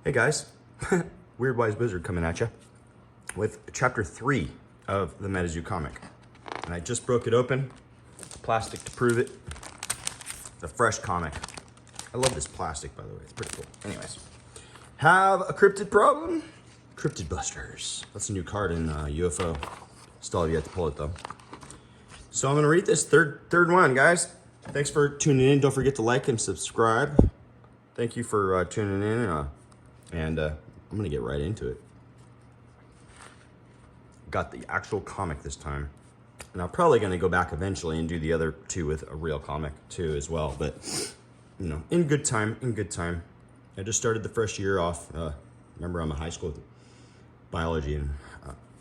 Hey guys, Weird Wise Wizard coming at you with chapter 3 of the MetaZoo comic. And I just broke it open, plastic to prove it. The fresh comic. I love this plastic, by the way, it's pretty cool. Anyways, have a cryptid problem? Cryptid Busters. That's a new card in UFO. Still have yet to pull it though. So I'm gonna read this third one, guys. Thanks for tuning in. Don't forget to like and subscribe. Thank you for tuning in. And I'm gonna get right into it. Got the actual comic this time. And I'm probably gonna go back eventually and do the other two with a real comic too as well. But, you know, in good time. I just started the fresh year off. Remember, I'm a high school biology and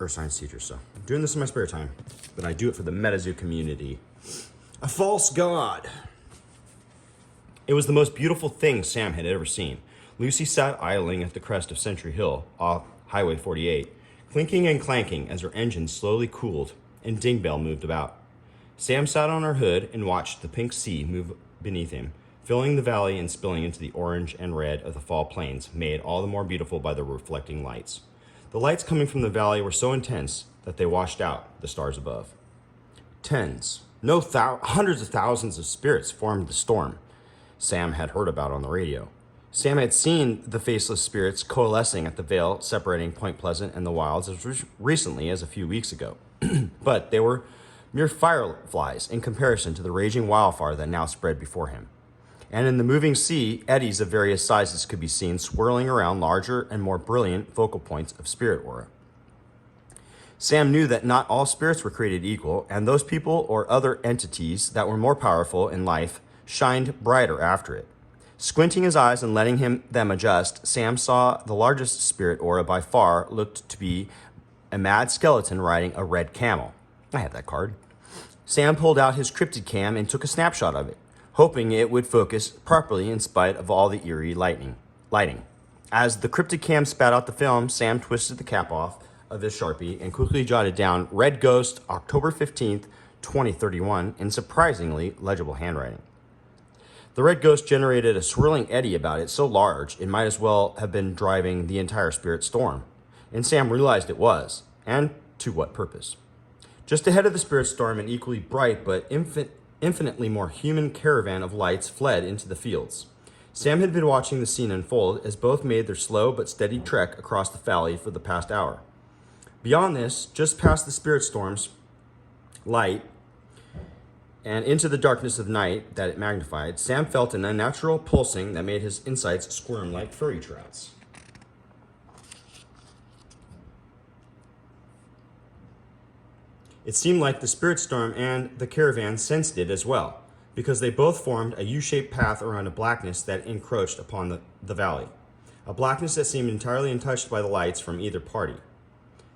earth science teacher, so I'm doing this in my spare time. But I do it for the MetaZoo community. A false god. It was the most beautiful thing Sam had ever seen. Lucy sat idling at the crest of Century Hill, off Highway 48, clinking and clanking as her engine slowly cooled and Dingbell moved about. Sam sat on her hood and watched the pink sea move beneath him, filling the valley and spilling into the orange and red of the fall plains, made all the more beautiful by the reflecting lights. The lights coming from the valley were so intense that they washed out the stars above. Tens, no, hundreds of thousands of spirits formed the storm Sam had heard about on the radio. Sam had seen the faceless spirits coalescing at the veil separating Point Pleasant and the wilds as recently as a few weeks ago. But they were mere fireflies in comparison to the raging wildfire that now spread before him. And in the moving sea, eddies of various sizes could be seen swirling around larger and more brilliant focal points of spirit aura. Sam knew that not all spirits were created equal, and those people or other entities that were more powerful in life shined brighter after it. Squinting his eyes and letting them adjust, Sam saw the largest spirit aura by far looked to be a mad skeleton riding a red camel. I had that card. Sam pulled out his cryptid cam and took a snapshot of it, hoping it would focus properly in spite of all the eerie lighting. As the cryptid cam spat out the film, Sam twisted the cap off of his Sharpie and quickly jotted down Red Ghost, October 15th, 2031 in surprisingly legible handwriting. The red ghost generated a swirling eddy about it so large it might as well have been driving the entire spirit storm. And Sam realized it was, and to what purpose. Just ahead of the spirit storm, an equally bright but infinitely more human caravan of lights fled into the fields. Sam had been watching the scene unfold as both made their slow but steady trek across the valley for the past hour. Beyond this, just past the spirit storm's light, and into the darkness of night that it magnified, Sam felt an unnatural pulsing that made his insides squirm like furry trouts. It seemed like the spirit storm and the caravan sensed it as well, because they both formed a U-shaped path around a blackness that encroached upon the valley, a blackness that seemed entirely untouched by the lights from either party.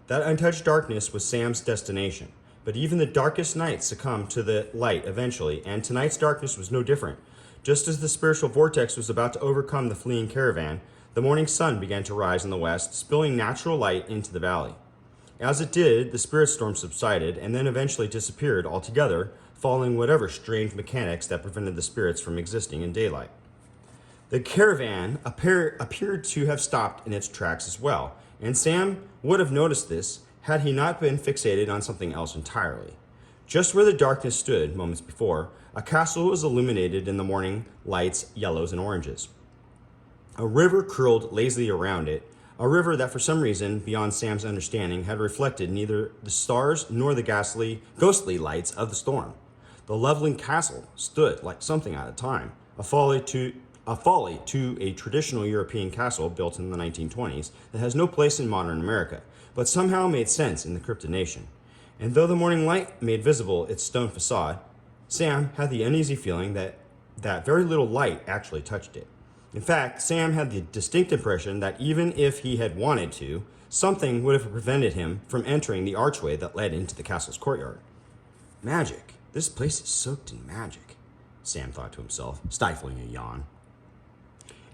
That untouched darkness was Sam's destination. But even the darkest night succumbed to the light eventually, and tonight's darkness was no different. Just as the spiritual vortex was about to overcome the fleeing caravan, the morning sun began to rise in the west, spilling natural light into the valley. As it did, the spirit storm subsided and then eventually disappeared altogether, following whatever strange mechanics that prevented the spirits from existing in daylight. The caravan appeared to have stopped in its tracks as well, and Sam would have noticed this had he not been fixated on something else entirely. Just where the darkness stood moments before, a castle was illuminated in the morning lights, yellows and oranges. A river curled lazily around it, a river that for some reason, beyond Sam's understanding, had reflected neither the stars nor the ghostly lights of the storm. The leveling castle stood like something out of time, a folly to a traditional European castle built in the 1920s that has no place in modern America, but somehow made sense in the cryptid nation. And though the morning light made visible its stone facade, Sam had the uneasy feeling that very little light actually touched it. In fact, Sam had the distinct impression that even if he had wanted to, something would have prevented him from entering the archway that led into the castle's courtyard. Magic. This place is soaked in magic, Sam thought to himself, stifling a yawn.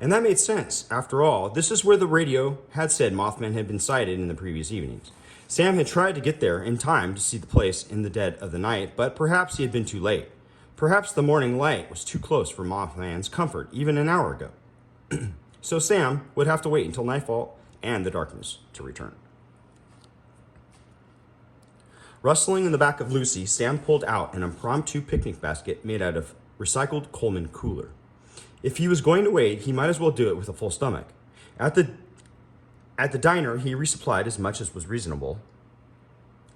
And that made sense. After all, this is where the radio had said Mothman had been sighted in the previous evenings. Sam had tried to get there in time to see the place in the dead of the night, but perhaps he had been too late. Perhaps the morning light was too close for Mothman's comfort even an hour ago. So Sam would have to wait until nightfall and the darkness to return. Rustling in the back of Lucy, Sam pulled out an impromptu picnic basket made out of recycled Coleman cooler. If he was going to wait, he might as well do it with a full stomach. At the diner, he resupplied as much as was reasonable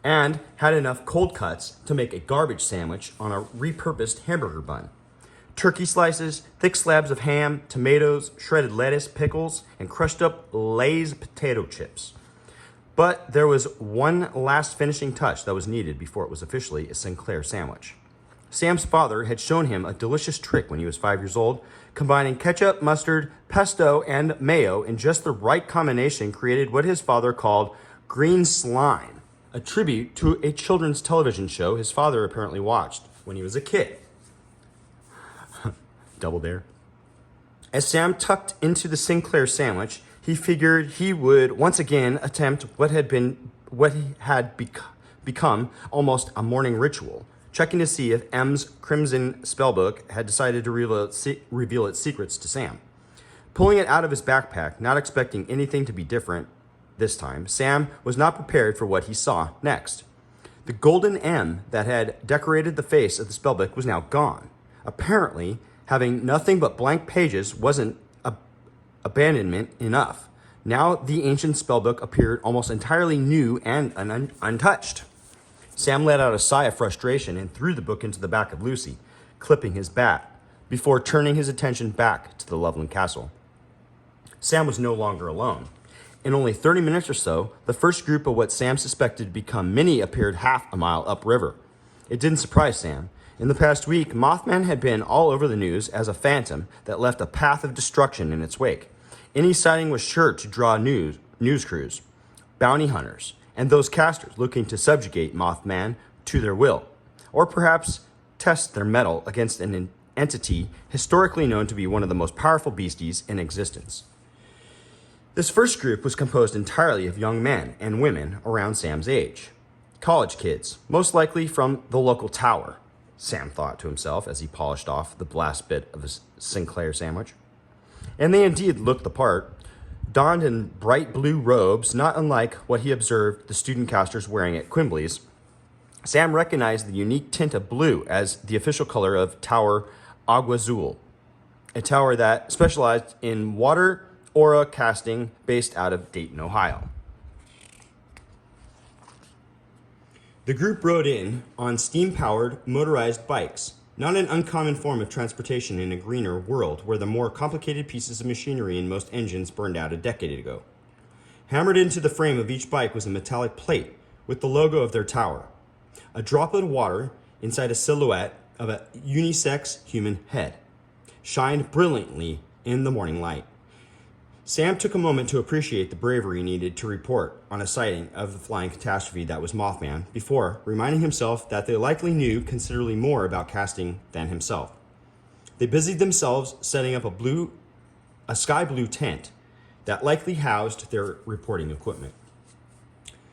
and had enough cold cuts to make a garbage sandwich on a repurposed hamburger bun. Turkey slices, thick slabs of ham, tomatoes, shredded lettuce, pickles, and crushed up Lay's potato chips. But there was one last finishing touch that was needed before it was officially a Sinclair sandwich. Sam's father had shown him a delicious trick when he was 5 years old. Combining ketchup, mustard, pesto, and mayo in just the right combination created what his father called green slime, a tribute to a children's television show his father apparently watched when he was a kid. Double dare. As Sam tucked into the Sinclair sandwich, he figured he would once again attempt what had become almost a morning ritual, checking to see if M's crimson spellbook had decided to reveal its secrets to Sam. Pulling it out of his backpack, not expecting anything to be different this time, Sam was not prepared for what he saw next. The golden M that had decorated the face of the spellbook was now gone. Apparently, having nothing but blank pages wasn't abandonment enough. Now the ancient spellbook appeared almost entirely new and untouched. Sam let out a sigh of frustration and threw the book into the back of Lucy, clipping his bat, before turning his attention back to the Loveland Castle. Sam was no longer alone. In only 30 minutes or so, the first group of what Sam suspected to become many appeared half a mile upriver. It didn't surprise Sam. In the past week, Mothman had been all over the news as a phantom that left a path of destruction in its wake. Any sighting was sure to draw news crews, bounty hunters, and those casters looking to subjugate Mothman to their will, or perhaps test their mettle against an entity historically known to be one of the most powerful beasties in existence. This first group was composed entirely of young men and women around Sam's age. College kids, most likely from the local tower, Sam thought to himself as he polished off the last bit of his Sinclair sandwich. And they indeed looked the part, donned in bright blue robes, not unlike what he observed the student casters wearing at Quimbley's. Sam recognized the unique tint of blue as the official color of Tower Agua Azul, a tower that specialized in water aura casting based out of Dayton, Ohio. The group rode in on steam-powered motorized bikes, not an uncommon form of transportation in a greener world where the more complicated pieces of machinery in most engines burned out a decade ago. Hammered into the frame of each bike was a metallic plate with the logo of their tower, a droplet of water inside a silhouette of a unisex human head, shined brilliantly in the morning light. Sam took a moment to appreciate the bravery needed to report on a sighting of the flying catastrophe that was Mothman before reminding himself that they likely knew considerably more about casting than himself. They busied themselves setting up a sky blue tent that likely housed their reporting equipment.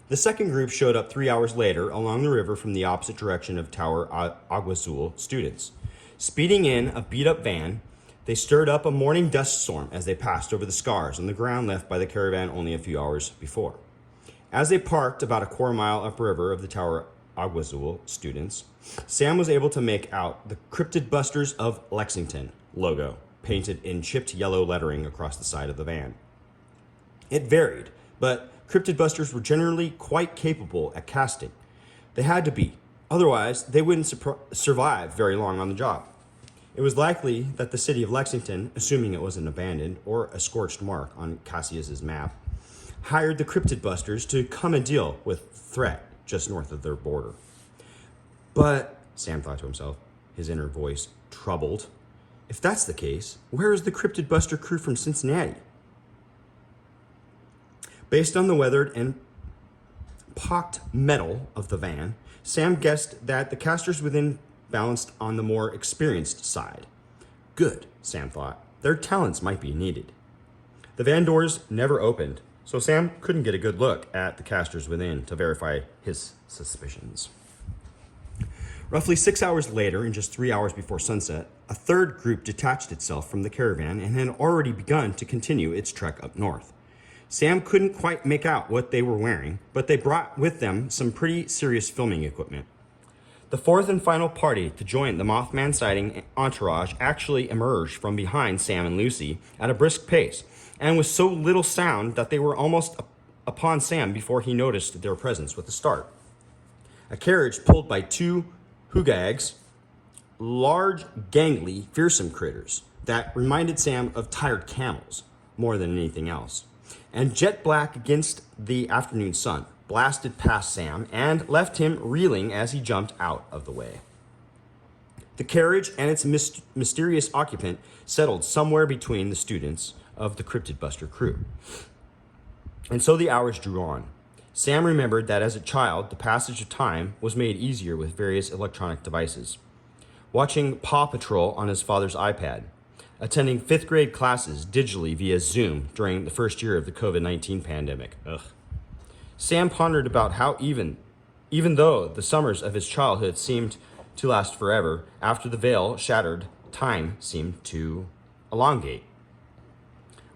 The second group showed up 3 hours later along the river from the opposite direction of Tower Agua Azul students. Speeding in a beat-up van, they stirred up a morning dust storm as they passed over the scars on the ground left by the caravan only a few hours before. As they parked about a quarter mile upriver of the Tower Agua Azul students, Sam was able to make out the Cryptid Busters of Lexington logo painted in chipped yellow lettering across the side of the van. It varied, but Cryptid Busters were generally quite capable at casting. They had to be, otherwise they wouldn't survive very long on the job. It was likely that the city of Lexington, assuming it wasn't abandoned or a scorched mark on Cassius's map, hired the Cryptid Busters to come and deal with threat just north of their border. But, Sam thought to himself, his inner voice troubled, if that's the case, where is the Cryptid Buster crew from Cincinnati? Based on the weathered and pocked metal of the van, Sam guessed that the casters within balanced on the more experienced side. Good, Sam thought. Their talents might be needed. The van doors never opened, so Sam couldn't get a good look at the casters within to verify his suspicions. Roughly 6 hours later, and just 3 hours before sunset, a third group detached itself from the caravan and had already begun to continue its trek up north. Sam couldn't quite make out what they were wearing, but they brought with them some pretty serious filming equipment. The fourth and final party to join the Mothman sighting entourage actually emerged from behind Sam and Lucy at a brisk pace, and with so little sound that they were almost upon Sam before he noticed their presence with a start. A carriage pulled by two hoogags, large, gangly, fearsome critters that reminded Sam of tired camels more than anything else, and jet black against the afternoon sun, blasted past Sam and left him reeling as he jumped out of the way. The carriage and its mysterious occupant settled somewhere between the students of the Cryptid Buster crew. And so the hours drew on. Sam remembered that as a child, the passage of time was made easier with various electronic devices. Watching Paw Patrol on his father's iPad, attending 5th grade classes digitally via Zoom during the first year of the COVID-19 pandemic. Sam pondered about how even though the summers of his childhood seemed to last forever, after the veil shattered, time seemed to elongate.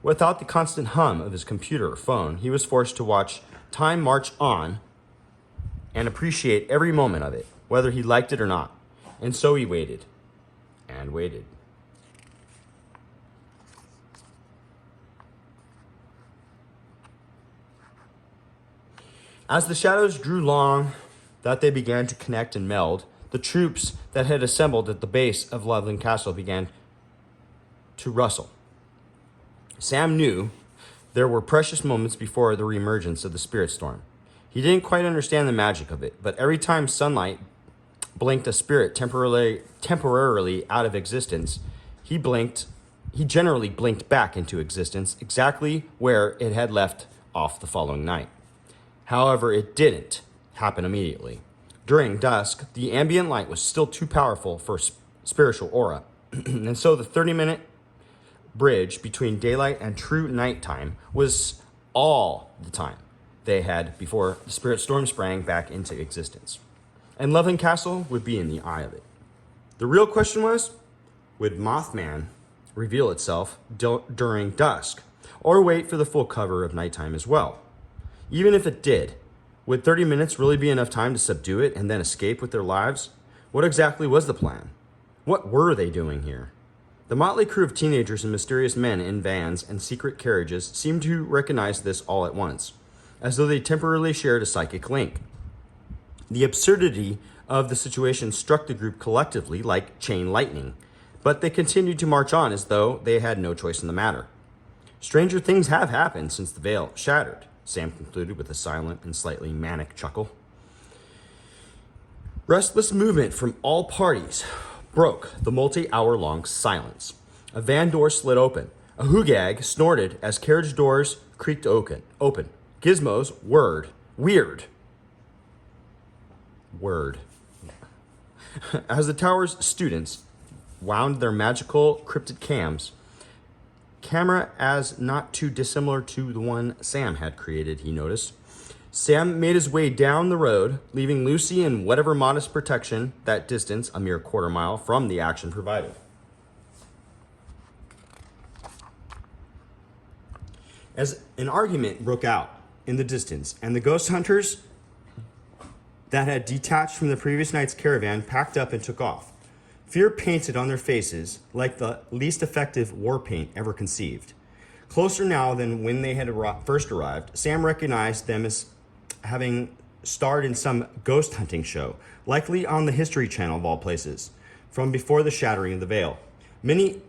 Without the constant hum of his computer or phone, he was forced to watch time march on and appreciate every moment of it, whether he liked it or not. And so he waited and waited. As the shadows drew long, that they began to connect and meld, the troops that had assembled at the base of Loveland Castle began to rustle. Sam knew there were precious moments before the reemergence of the spirit storm. He didn't quite understand the magic of it, but every time sunlight blinked a spirit temporarily out of existence, he generally blinked back into existence exactly where it had left off the following night. However, it didn't happen immediately. During dusk, the ambient light was still too powerful for spiritual aura, and so the 30-minute bridge between daylight and true nighttime was all the time they had before the spirit storm sprang back into existence. And Loveland Castle would be in the eye of it. The real question was, would Mothman reveal itself during dusk, or wait for the full cover of nighttime as well? Even if it did, would 30 minutes really be enough time to subdue it and then escape with their lives? What exactly was the plan? What were they doing here? The motley crew of teenagers and mysterious men in vans and secret carriages seemed to recognize this all at once, as though they temporarily shared a psychic link. The absurdity of the situation struck the group collectively like chain lightning, but they continued to march on as though they had no choice in the matter. Stranger things have happened since the veil shattered, Sam concluded with a silent and slightly manic chuckle. Restless movement from all parties broke the multi-hour-long silence. A van door slid open. A hoogag snorted as carriage doors creaked open. Gizmo's weird. As the tower's students wound their magical cryptid camera as not too dissimilar to the one Sam had created, he noticed. Sam made his way down the road, leaving Lucy in whatever modest protection that distance, a mere quarter mile from the action, provided. As an argument broke out in the distance, and the ghost hunters that had detached from the previous night's caravan packed up and took off. Fear painted on their faces like the least effective war paint ever conceived. Closer now than when they had first arrived, Sam recognized them as having starred in some ghost hunting show, likely on the History Channel of all places, from before the shattering of the veil. Many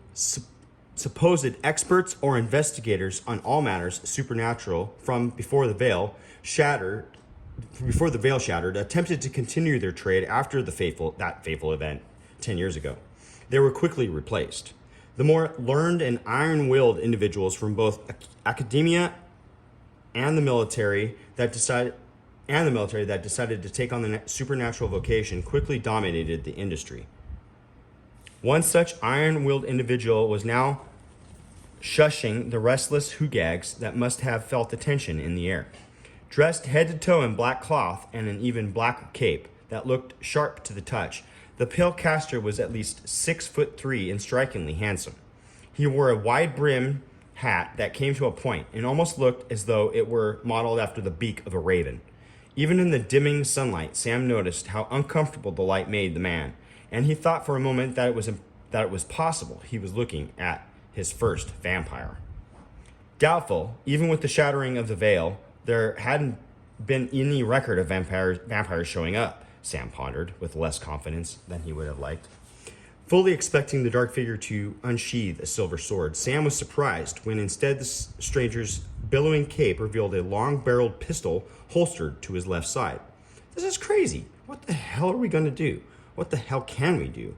supposed experts or investigators on all matters supernatural from before the veil shattered, attempted to continue their trade after that fateful event 10 years ago. They were quickly replaced. The more learned and iron-willed individuals from both academia and the military that decided to take on the supernatural vocation quickly dominated the industry. One such iron-willed individual was now shushing the restless hoogags that must have felt the tension in the air. Dressed head to toe in black cloth and an even blacker cape that looked sharp to the touch, The pale caster was at least 6'3" and strikingly handsome. He wore a wide-brimmed hat that came to a point and almost looked as though it were modeled after the beak of a raven. Even in the dimming sunlight, Sam noticed how uncomfortable the light made the man, and he thought for a moment that it was possible he was looking at his first vampire. Doubtful, even with the shattering of the veil, there hadn't been any record of vampires showing up, Sam pondered with less confidence than he would have liked. Fully expecting the dark figure to unsheathe a silver sword, Sam was surprised when instead the stranger's billowing cape revealed a long-barreled pistol holstered to his left side. This is crazy. What the hell are we going to do? What the hell can we do?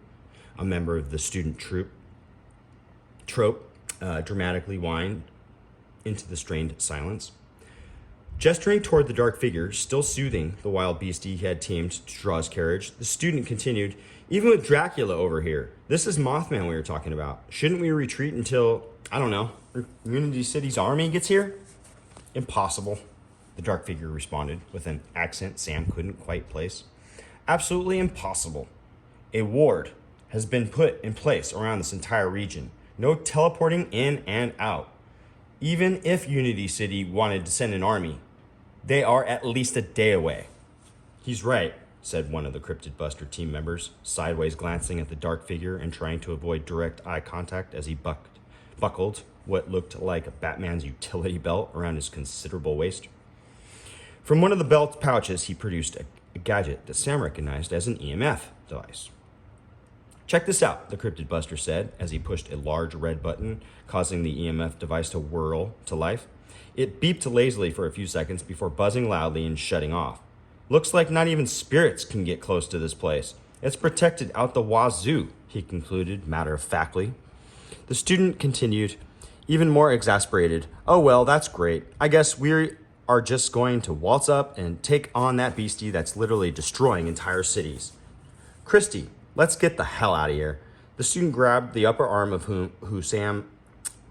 A member of the student trope dramatically whined into the strained silence. Gesturing toward the dark figure, still soothing the wild beastie he had tamed to draw his carriage, the student continued, "Even with Dracula over here, this is Mothman we were talking about. Shouldn't we retreat until, I don't know, Unity City's army gets here?" "Impossible," the dark figure responded with an accent Sam couldn't quite place. "Absolutely impossible. A ward has been put in place around this entire region. No teleporting in and out. Even if Unity City wanted to send an army, they are at least a day away." "He's right," said one of the Cryptid Buster team members, sideways glancing at the dark figure and trying to avoid direct eye contact as he buckled what looked like Batman's utility belt around his considerable waist. From one of the belt's pouches, he produced a gadget that Sam recognized as an EMF device. "Check this out," the Cryptid Buster said as he pushed a large red button, causing the EMF device to whirl to life. It beeped lazily for a few seconds before buzzing loudly and shutting off. "Looks like not even spirits can get close to this place. It's protected out the wazoo," he concluded matter-of-factly. The student continued, even more exasperated. "Oh well, that's great. I guess we are just going to waltz up and take on that beastie that's literally destroying entire cities. Christy, let's get the hell out of here." The student grabbed the upper arm of who Sam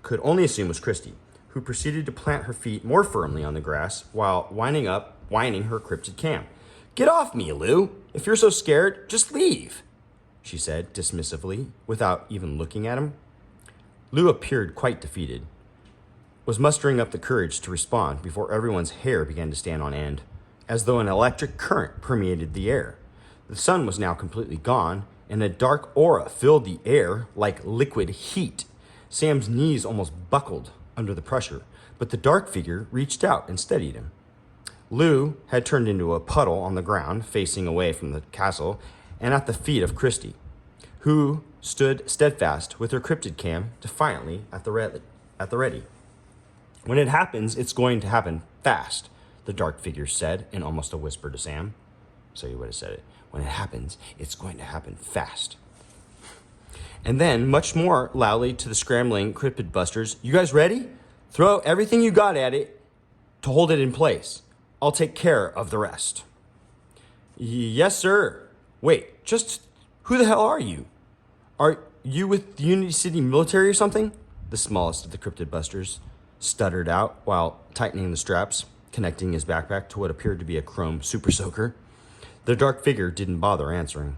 could only assume was Christy, who proceeded to plant her feet more firmly on the grass while whining her cryptid cam. "Get off me, Lou. If you're so scared, just leave," she said dismissively without even looking at him. Lou appeared quite defeated, was mustering up the courage to respond before everyone's hair began to stand on end, as though an electric current permeated the air. The sun was now completely gone, and a dark aura filled the air like liquid heat. Sam's knees almost buckled under the pressure, but the dark figure reached out and steadied him. Lou had turned into a puddle on the ground, facing away from the castle and at the feet of Christy, who stood steadfast with her cryptid cam defiantly at the ready. "When it happens, it's going to happen fast," the dark figure said in almost a whisper to Sam. So you would have said it. "When it happens, it's going to happen fast." And then, much more loudly to the scrambling Cryptid Busters, "You guys ready? Throw everything you got at it to hold it in place. I'll take care of the rest." "Yes, sir. Wait, just who the hell are you? Are you with the Unity City military or something?" The smallest of the Cryptid Busters stuttered out while tightening the straps, connecting his backpack to what appeared to be a chrome super soaker. The dark figure didn't bother answering.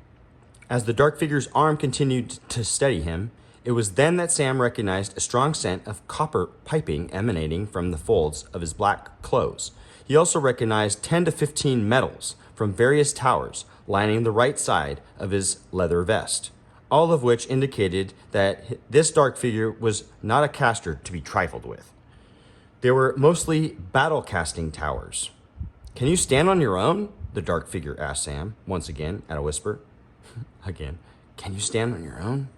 As the dark figure's arm continued to steady him, it was then that Sam recognized a strong scent of copper piping emanating from the folds of his black clothes. He also recognized 10 to 15 medals from various towers lining the right side of his leather vest, all of which indicated that this dark figure was not a caster to be trifled with. They were mostly battle-casting towers. "Can you stand on your own?" the dark figure asked Sam, once again, at a whisper. Again, "Can you stand on your own?"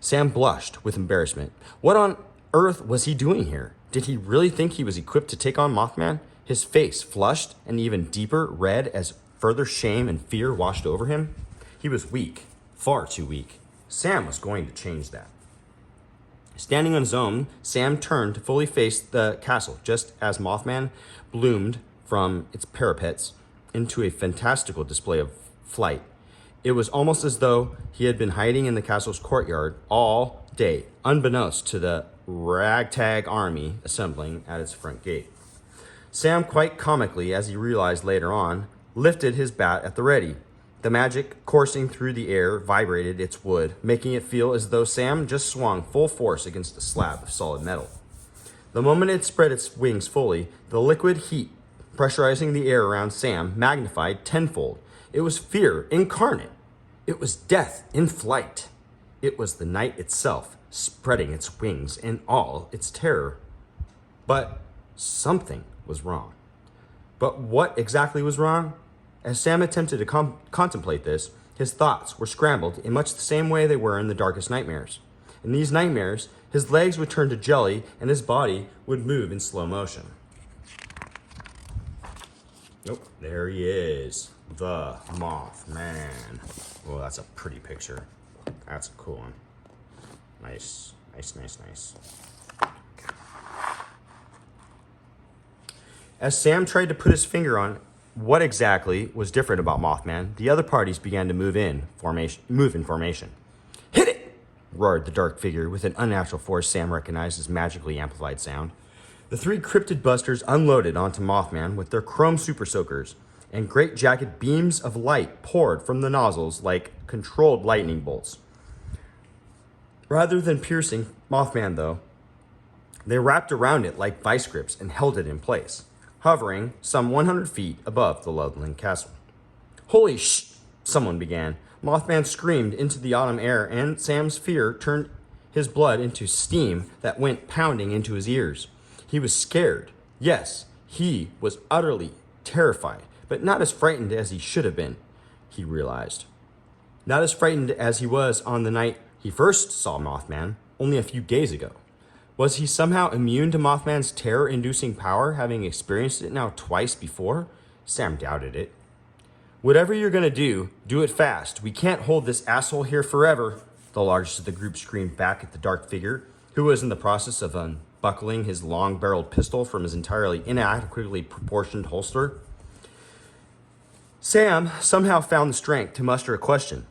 Sam blushed with embarrassment. What on earth was he doing here? Did he really think he was equipped to take on Mothman? His face flushed an even deeper red as further shame and fear washed over him. He was weak, far too weak. Sam was going to change that. Standing on his own, Sam turned to fully face the castle just as Mothman bloomed from its parapets into a fantastical display of flight. It was almost as though he had been hiding in the castle's courtyard all day, unbeknownst to the ragtag army assembling at its front gate. Sam, quite comically, as he realized later on, lifted his bat at the ready, The magic coursing through the air vibrated its wood, making it feel as though Sam just swung full force against a slab of solid metal. The moment it spread its wings fully, the liquid heat pressurizing the air around Sam magnified tenfold. It was fear incarnate. It was death in flight. It was the night itself, spreading its wings in all its terror. But something was wrong. But what exactly was wrong? As Sam attempted to contemplate this, his thoughts were scrambled in much the same way they were in the darkest nightmares. In these nightmares, his legs would turn to jelly and his body would move in slow motion. Nope, there he is, the Mothman. Oh, that's a pretty picture. That's a cool one. Nice, nice, nice, nice. As Sam tried to put his finger on what exactly was different about Mothman, the other parties began to move in formation. Hit it! Roared the dark figure with an unnatural force Sam recognized as magically amplified sound. The three cryptid busters unloaded onto Mothman with their chrome super soakers, and great jagged beams of light poured from the nozzles like controlled lightning bolts. Rather than piercing Mothman, though, they wrapped around it like vice grips and held it in place, hovering some 100 feet above the Ludland Castle. Holy sh! Someone began. Mothman screamed into the autumn air, and Sam's fear turned his blood into steam that went pounding into his ears. He was scared. Yes, he was utterly terrified, but not as frightened as he should have been, he realized. Not as frightened as he was on the night he first saw Mothman, only a few days ago. Was he somehow immune to Mothman's terror-inducing power, having experienced it now twice before? Sam doubted it. Whatever you're gonna do it fast. We can't hold this asshole here forever, the largest of the group screamed back at the dark figure, who was in the process of unbuckling his long-barreled pistol from his entirely inadequately proportioned holster. Sam somehow found the strength to muster a question,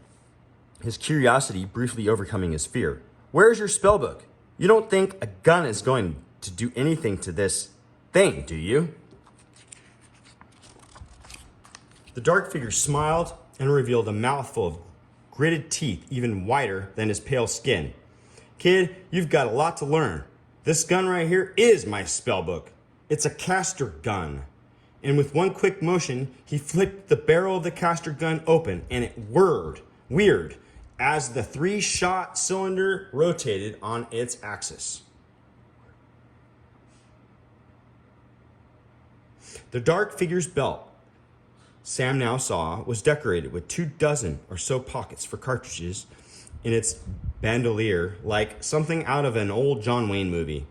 his curiosity briefly overcoming his fear. Where's your spellbook? You don't think a gun is going to do anything to this thing, do you? The dark figure smiled and revealed a mouthful of gritted teeth even whiter than his pale skin. Kid, you've got a lot to learn. This gun right here is my spellbook. It's a caster gun. And with one quick motion, he flipped the barrel of the caster gun open and it whirred, weird, as the 3-shot cylinder rotated on its axis. The dark figure's belt, Sam now saw, was decorated with 24 or so pockets for cartridges in its bandolier, like something out of an old John Wayne movie.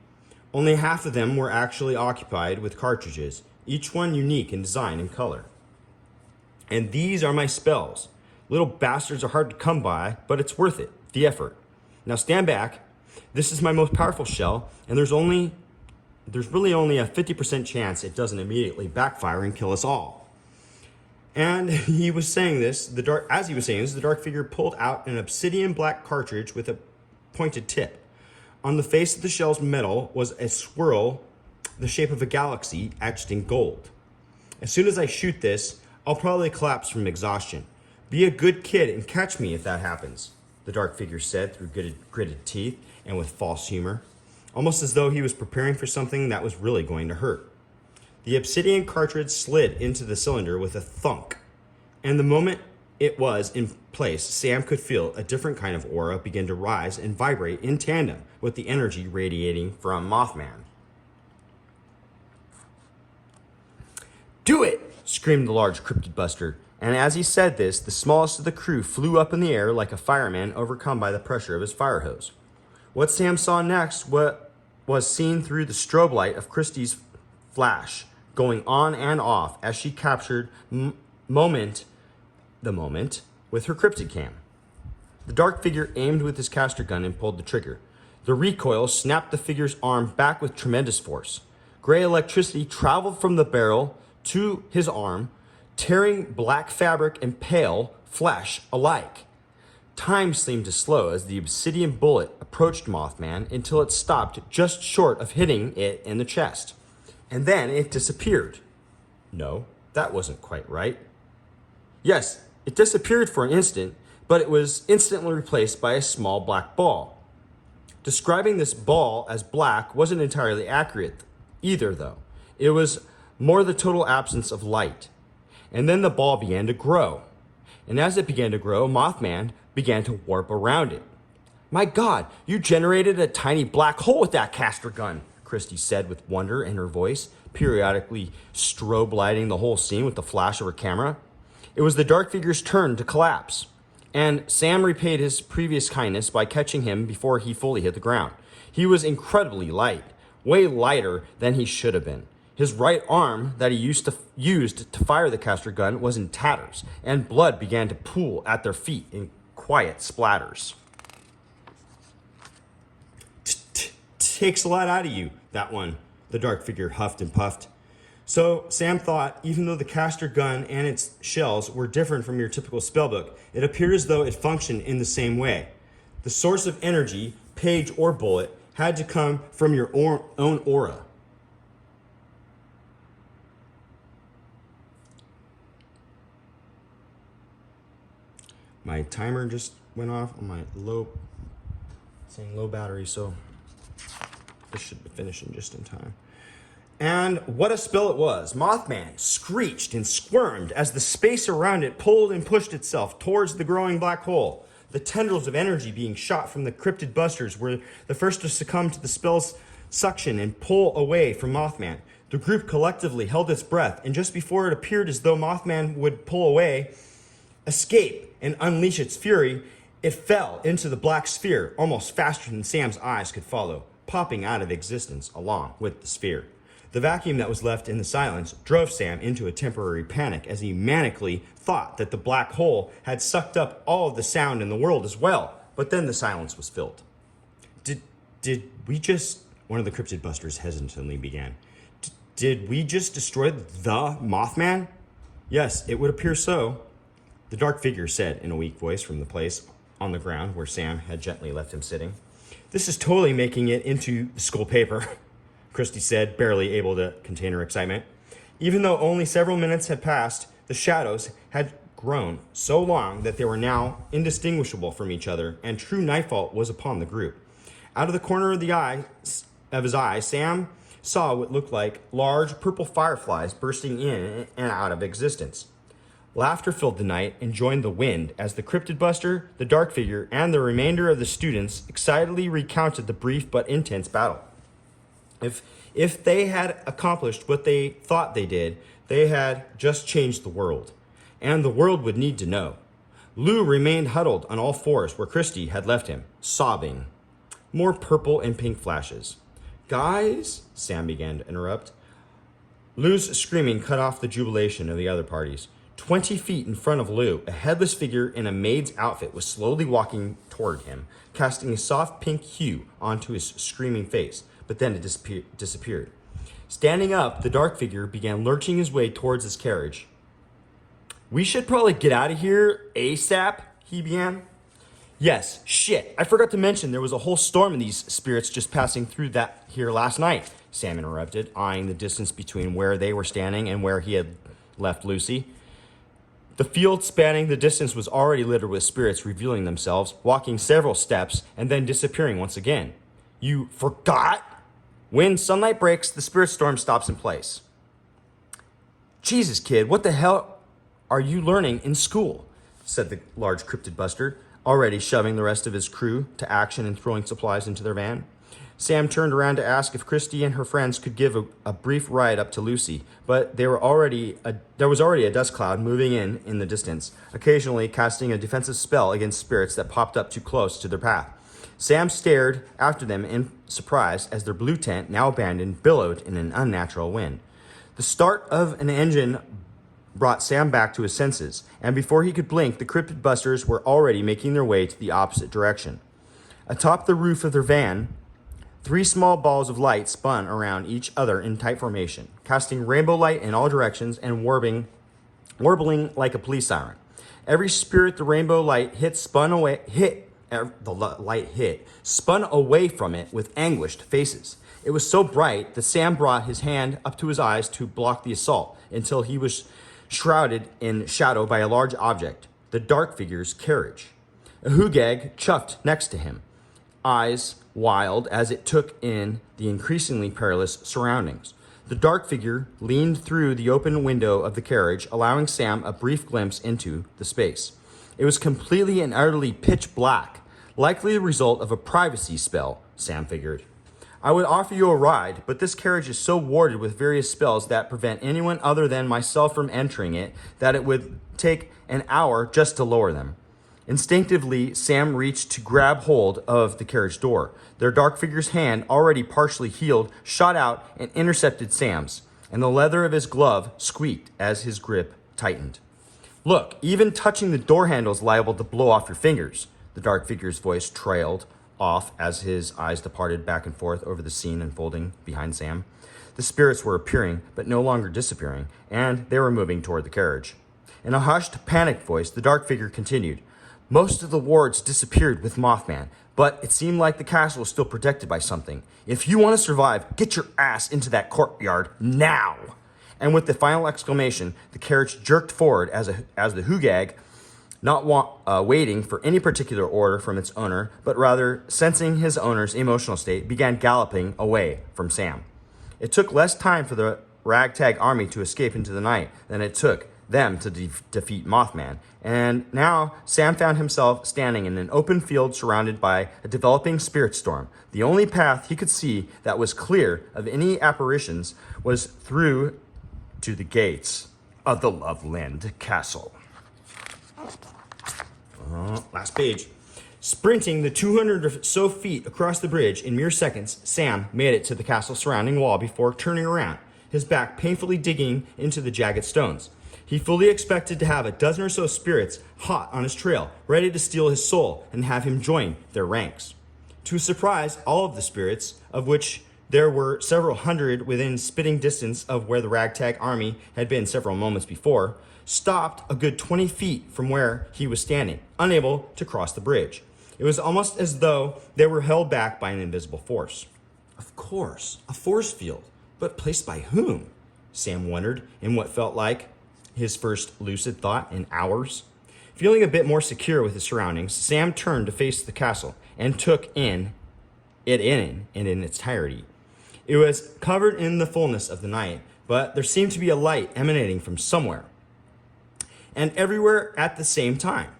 Only half of them were actually occupied with cartridges, each one unique in design and color. And these are my spells. Little bastards are hard to come by, but it's worth it, the effort. Now stand back. This is my most powerful shell, and there's really only a 50% chance it doesn't immediately backfire and kill us all. And he was saying this, the dark figure pulled out an obsidian black cartridge with a pointed tip. On the face of the shell's metal was a swirl the shape of a galaxy etched in gold. As soon as I shoot this, I'll probably collapse from exhaustion. Be a good kid and catch me if that happens, the dark figure said through gritted teeth and with false humor, almost as though he was preparing for something that was really going to hurt. The obsidian cartridge slid into the cylinder with a thunk, and the moment it was in place, Sam could feel a different kind of aura begin to rise and vibrate in tandem with the energy radiating from Mothman. Do it! Screamed the large cryptid buster, and as he said this, the smallest of the crew flew up in the air like a fireman overcome by the pressure of his fire hose. What Sam saw next was seen through the strobe light of Christie's flash, going on and off as she captured the moment with her cryptid cam. The dark figure aimed with his caster gun and pulled the trigger. The recoil snapped the figure's arm back with tremendous force. Gray electricity traveled from the barrel to his arm, tearing black fabric and pale flesh alike. Time seemed to slow as the obsidian bullet approached Mothman until it stopped just short of hitting it in the chest. And then it disappeared. No, that wasn't quite right. Yes, It disappeared for an instant, but it was instantly replaced by a small black ball. Describing this ball as black wasn't entirely accurate either, though. It was more the total absence of light. And then the ball began to grow. And as it began to grow, Mothman began to warp around it. "My God, you generated a tiny black hole with that caster gun," Christy said with wonder in her voice, periodically strobe lighting the whole scene with the flash of her camera. It was the dark figure's turn to collapse, and Sam repaid his previous kindness by catching him before he fully hit the ground. He was incredibly light, way lighter than he should have been. His right arm that he used to fire the caster gun was in tatters, and blood began to pool at their feet in quiet splatters. "Takes a lot out of you, that one," the dark figure huffed and puffed. So Sam thought, even though the caster gun and its shells were different from your typical spellbook, it appeared as though it functioned in the same way. The source of energy, page or bullet, had to come from your own aura. My timer just went off on my low battery, so this should finish in just in time. And what a spell it was. Mothman screeched and squirmed as the space around it pulled and pushed itself towards the growing black hole. The tendrils of energy being shot from the cryptid busters were the first to succumb to the spell's suction and pull away from Mothman. The group collectively held its breath, and just before it appeared as though Mothman would pull away, escape, and unleash its fury, it fell into the black sphere almost faster than Sam's eyes could follow, popping out of existence along with the sphere. The vacuum that was left in the silence drove Sam into a temporary panic as he manically thought that the black hole had sucked up all of the sound in the world as well. But then the silence was filled. Did we just... One of the cryptid busters hesitantly began. Did we just destroy the Mothman? Yes, it would appear so, the dark figure said in a weak voice from the place on the ground where Sam had gently left him sitting. This is totally making it into the school paper, Christy said, barely able to contain her excitement. Even though only several minutes had passed, the shadows had grown so long that they were now indistinguishable from each other, and true nightfall was upon the group. Out of the corner of his eye, Sam saw what looked like large purple fireflies bursting in and out of existence. Laughter filled the night and joined the wind as the cryptid buster, the dark figure, and the remainder of the students excitedly recounted the brief but intense battle. If they had accomplished what they thought they did, they had just changed the world. And the world would need to know. Lou remained huddled on all fours where Christy had left him, sobbing. More purple and pink flashes. "Guys," Sam began to interrupt. Lou's screaming cut off the jubilation of the other parties. 20 feet in front of Lou, a headless figure in a maid's outfit was slowly walking toward him, casting a soft pink hue onto his screaming face, but then it disappeared. Standing up, the dark figure began lurching his way towards his carriage. "We should probably get out of here ASAP," he began. "Yes, shit, I forgot to mention there was a whole storm of these spirits just passing through that here last night," Sam interrupted, eyeing the distance between where they were standing and where he had left Lucy. The field spanning the distance was already littered with spirits revealing themselves, walking several steps, and then disappearing once again. "You forgot? When sunlight breaks, the spirit storm stops in place." "Jesus, kid, what the hell are you learning in school?" said the large cryptid buster, already shoving the rest of his crew to action and throwing supplies into their van. Sam turned around to ask if Christy and her friends could give a brief ride up to Lucy, but there was already a dust cloud moving in the distance, occasionally casting a defensive spell against spirits that popped up too close to their path. Sam stared after them in surprise as their blue tent, now abandoned, billowed in an unnatural wind. The start of an engine brought Sam back to his senses, and before he could blink, the cryptid busters were already making their way to the opposite direction. Atop the roof of their van, 3 small balls of light spun around each other in tight formation, casting rainbow light in all directions and warbling like a police siren. Every spirit the rainbow light hit spun away from it with anguished faces. It was so bright that Sam brought his hand up to his eyes to block the assault until he was shrouded in shadow by a large object. the dark figure's carriage. A Hugag chuffed next to him, eyes wild as it took in the increasingly perilous surroundings. The dark figure leaned through the open window of the carriage, allowing Sam a brief glimpse into the space. It was completely and utterly pitch black, likely the result of a privacy spell, Sam figured. I would offer you a ride, but this carriage is so warded with various spells that prevent anyone other than myself from entering it that it would take an hour just to lower them. Instinctively, Sam reached to grab hold of the carriage door. Their dark figure's hand, already partially healed, shot out and intercepted Sam's, and the leather of his glove squeaked as his grip tightened. Look, even touching the door handle is liable to blow off your fingers, the dark figure's voice trailed off as his eyes departed back and forth over the scene unfolding behind Sam. The spirits were appearing, but no longer disappearing, and they were moving toward the carriage. In a hushed, panicked voice, the dark figure continued. Most of the wards disappeared with Mothman, but it seemed like the castle was still protected by something. If you want to survive, get your ass into that courtyard now. And with the final exclamation, the carriage jerked forward as the Hugag, not waiting for any particular order from its owner, but rather sensing his owner's emotional state, began galloping away from Sam. It took less time for the ragtag army to escape into the night than it took them to defeat Mothman. And now Sam found himself standing in an open field surrounded by a developing spirit storm. The only path he could see that was clear of any apparitions was through to the gates of the Loveland Castle. Last page. Sprinting the 200 or so feet across the bridge in mere seconds, Sam made it to the castle's surrounding wall before turning around, his back painfully digging into the jagged stones. He fully expected to have a dozen or so spirits hot on his trail, ready to steal his soul and have him join their ranks. To his surprise, all of the spirits, of which there were several hundred within spitting distance of where the ragtag army had been several moments before, stopped a good 20 feet from where he was standing, unable to cross the bridge. It was almost as though they were held back by an invisible force. Of course, a force field, but placed by whom? Sam wondered in what felt like his first lucid thought in hours. Feeling a bit more secure with his surroundings, Sam turned to face the castle and took it in its entirety. It was covered in the fullness of the night, but there seemed to be a light emanating from somewhere and everywhere at the same time.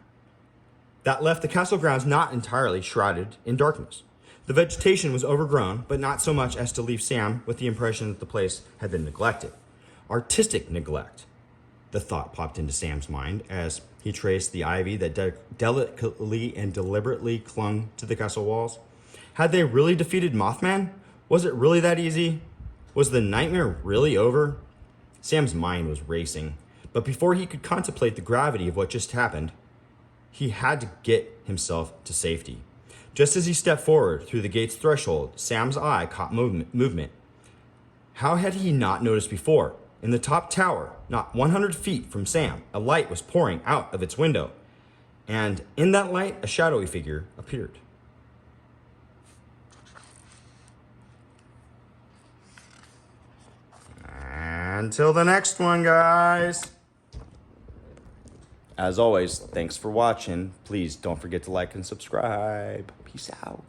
That left the castle grounds not entirely shrouded in darkness. The vegetation was overgrown, but not so much as to leave Sam with the impression that the place had been neglected. Artistic neglect, the thought popped into Sam's mind as he traced the ivy that delicately and deliberately clung to the castle walls. Had they really defeated Mothman? Was it really that easy? Was the nightmare really over? Sam's mind was racing, but before he could contemplate the gravity of what just happened, he had to get himself to safety. Just as he stepped forward through the gate's threshold, Sam's eye caught movement. How had he not noticed before? In the top tower, not 100 feet from Sam, a light was pouring out of its window, and in that light, a shadowy figure appeared. Until the next one, guys. As always, thanks for watching. Please don't forget to like and subscribe. Peace out.